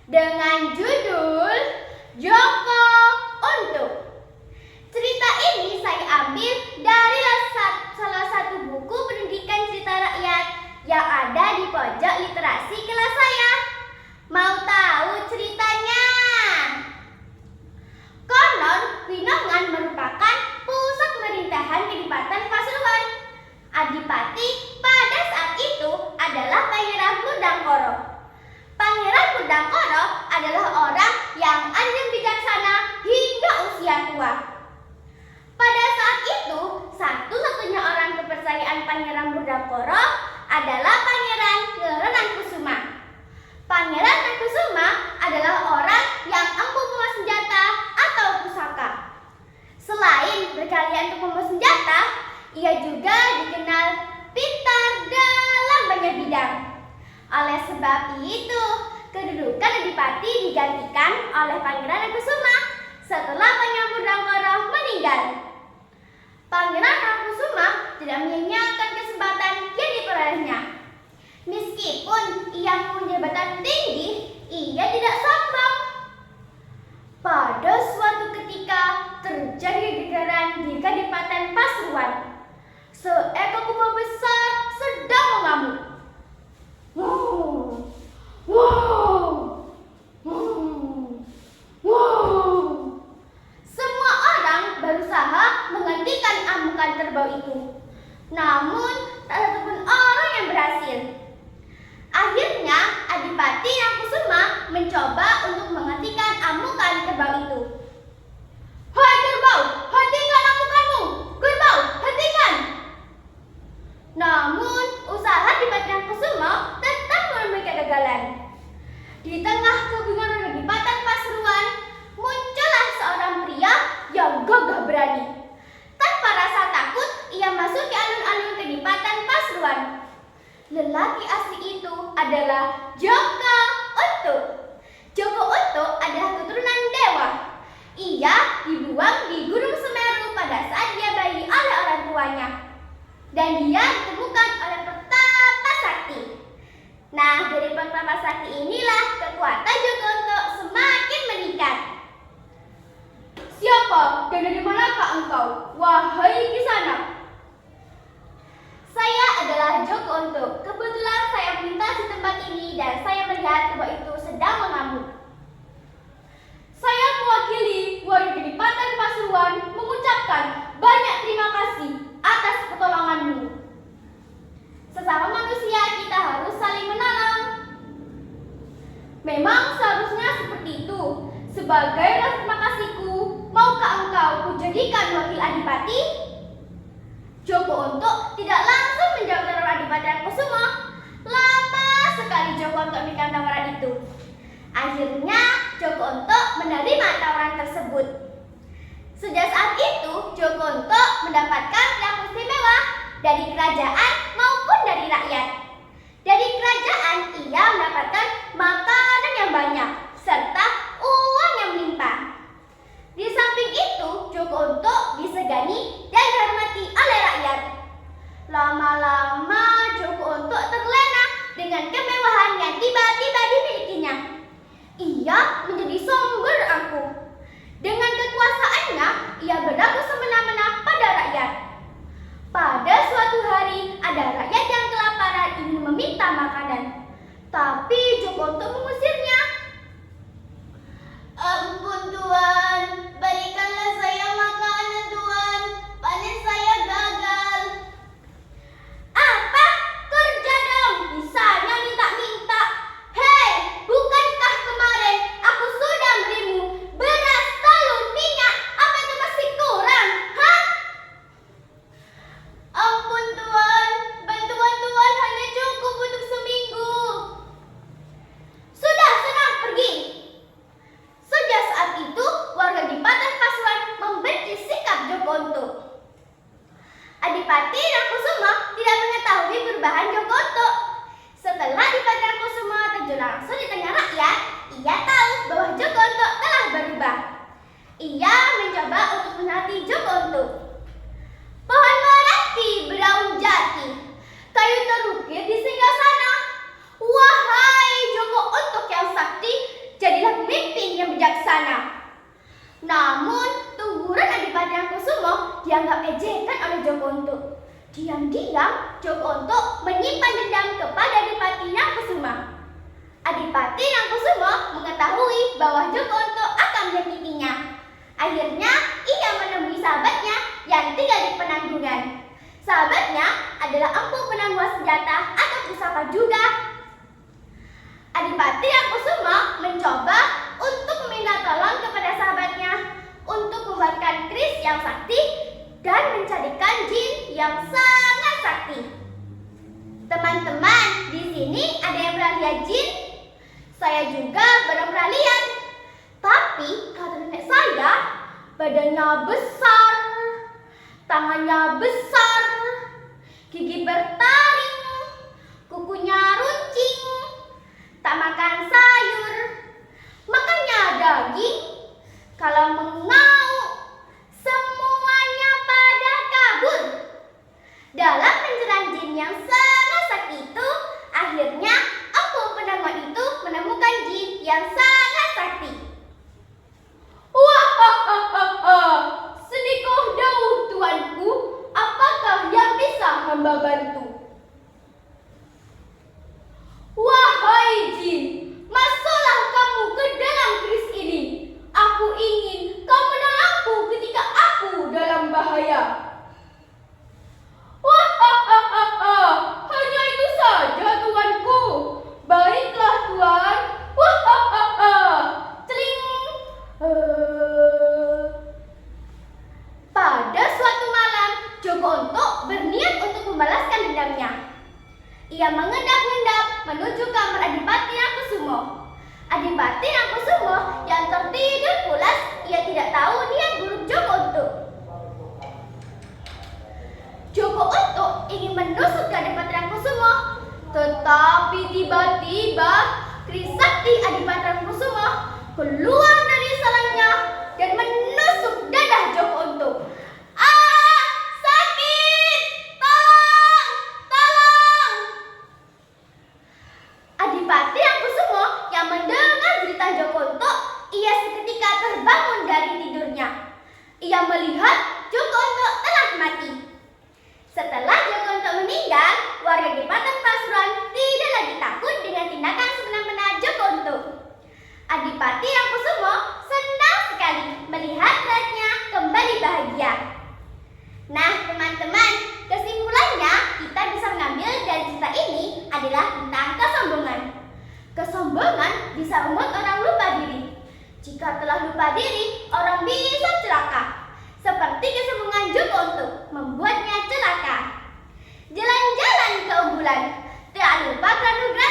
dengan judul Joko Untuk. Cerita ini saya ambil dari salah satu buku pendidikan cerita rakyat yang ada di pojok literasi kelas saya. Mau tahu ceritanya? Konon, Winongan merupakan pusat pemerintahan Kadipaten Pasuruan. Adipati pada saat itu adalah Pangeran Purdangkara. Pangeran Purdangkara adalah orang yang adil bijaksana hingga usia tua. Pada saat itu, satu-satunya orang kepercayaan Pangeran Purdangkara adalah Pangeran Ngerenangkusuma. Pangeran Ngerenangkusuma adalah orang yang empu membawa senjata atau pusaka. Selain berkeahlian untuk membawa senjata, ia juga dikenal pintar dalam banyak bidang. Oleh sebab itu, kedudukan Adipati digantikan oleh Pangeran Ngerenangkusuma setelah Pangeran Purdangkara meninggal. Pangeran Ngerenangkusuma tidak menyia-nyiakan kesempatan yang diperolehnya. Meskipun ia mempunyai jabatan tinggi, ia tidak sombong. Pada suatu ketika terjadi gegeran di Kadipaten Pasuruan. Seekor kumbang besar sedang mengamuk. Semua orang berusaha menghentikan amukan kerbau itu. Namun, tak satu pun orang yang berhasil. Akhirnya, Adipati Ngerenangkusuma mencoba untuk menghentikan amukan kerbau itu. "Hai kerbau, hentikan amukanmu! Kerbau, hentikan!" Namun, usaha Adipati Ngerenangkusuma tetap menemui kegagalan. Di tengah kebingungan Kadipaten Pasuruan, muncullah seorang pria yang gagah berani. Tanpa rasa takut, ia masuk ke alun-alun Kadipaten Pasuruan. Lelaki asli itu adalah Joko Untuk. Joko Untuk adalah keturunan dewa. Ia dibuang di Gunung Semeru pada saat dia bayi oleh orang tuanya. Dan dia ditemukan oleh Pertapa Sakti. Nah, dari Pertapa Sakti inilah kekuatan Joko Untuk semakin meningkat. "Siapa dan dari manakah engkau, wahai Kisanak?" "Saya adalah Joko Untuk. Kebetulan saya melintas di tempat ini dan saya melihat kerbau itu sedang mengamuk. Saya mewakili warga Kadipaten Pasuruan mengucapkan banyak terima kasih atas pertolonganmu. Sesama manusia kita harus saling menolong." "Memang seharusnya seperti itu. Sebagai rasa terima kasihku, maukah engkau kujadikan wakil Adipati?" Joko Untuk tidak langsung menjawab tawaran Adipati Ngerenangkusuma. Lama sekali Joko Untuk memberikan tawaran itu. Akhirnya Joko Untuk menerima tawaran tersebut. Sejak saat itu Joko Untuk mendapatkan hak istimewa dari kerajaan maupun dari rakyat. Dari kerajaan ia mendapatkan makanan yang banyak serta uang yang melimpah. Di samping itu, Joko Untuk disegani dan dihormati oleh rakyat. Lama-lama Joko Untuk terlena dengan kemewahan yang tiba-tiba dimilikinya. Ia menjadi sumber angkuh. Dengan kekuasaannya, ia berlaku semena-mena pada rakyat. Pada suatu hari, ada rakyat yang kelaparan ingin meminta makanan. Tapi Joko Untuk mengusirnya. "Ampun Tuan, berikanlah saya makanan Tuan. Panen saya gagal." "Apa? Kerja dong, bisanya minta-minta. Hei, bukankah kemarin aku sudah berimu beras, telur, minyak? Apa itu masih kurang? Hah?" "Ampun Tuan, bantuan Tuan hanya cukup untuk seminggu." "Sudah Adipati Nangkusumo mengetahui bahwa Jogoonto akan menyakitinya. Akhirnya ia menemui sahabatnya yang tinggal di penanggungan. Sahabatnya adalah empu penangguh senjata atau pusaka juga. Adipati Nangkusumo mencoba untuk meminta tolong kepada sahabatnya untuk membuatkan keris yang sakti dan mencarikan jin yang sangat sakti. Teman-teman, di sini ada yang pernah lihat jin? Saya juga belum pernah lihat. Tapi kata nenek saya, badannya besar, tangannya besar, gigi bertaring, kukunya runcing, tak makan sayur, makannya daging. Kalau mengauk, semuanya pada kabur. Dalam pencerahan jin yang sangat sakti itu, akhirnya empu penangguh itu menemukan jin yang sangat sakti. Wah, sedikah jauh tuanku, apakah yang bisa hamba bantu? Wahai jin, masuklah kamu ke dalam keris ini. Aku ingin kau menolongku ketika aku dalam bahaya. Hanya itu saja tuanku. Baiklah tuan. Celing. Pada suatu malam, Jogoonto berniat untuk membalaskan dendamnya. Ia mengendap-endap menuju kamar Adipati Nangkusumo. Adipati Nangkusumo yang tertidur pulas, ia tidak tahu niat buruk Jogoonto. Jogoonto ingin menusuk ke Adipati Nangkusumo, tetapi tiba-tiba keris sakti Adipati Nangkusumo keluar dari sarangnya dan menusuk dada Jogoonto. Sakit! Tolong! Adipati Nangkusumo yang mendengar cerita Jogoonto, ia seketika terbangun dari tidurnya. Ia melihat Jogoonto telah mati. Setelah Jogoonto meninggal, warga di Paten Pasuruan tidak lagi takut dengan tindakan semena-mena Jogoonto. Adipati Nangkusumo senang sekali melihat rakyatnya kembali bahagia. Nah teman-teman, kesimpulannya kita bisa mengambil dari cerita ini adalah tentang kesombongan. Kesombongan bisa membuat orang lupa diri. Jika telah lupa diri, orang bisa celaka. Seperti kesombongan Jogoonto membuatnya celaka. Jalan-jalan ke unggulan, tak lupa Pranugrah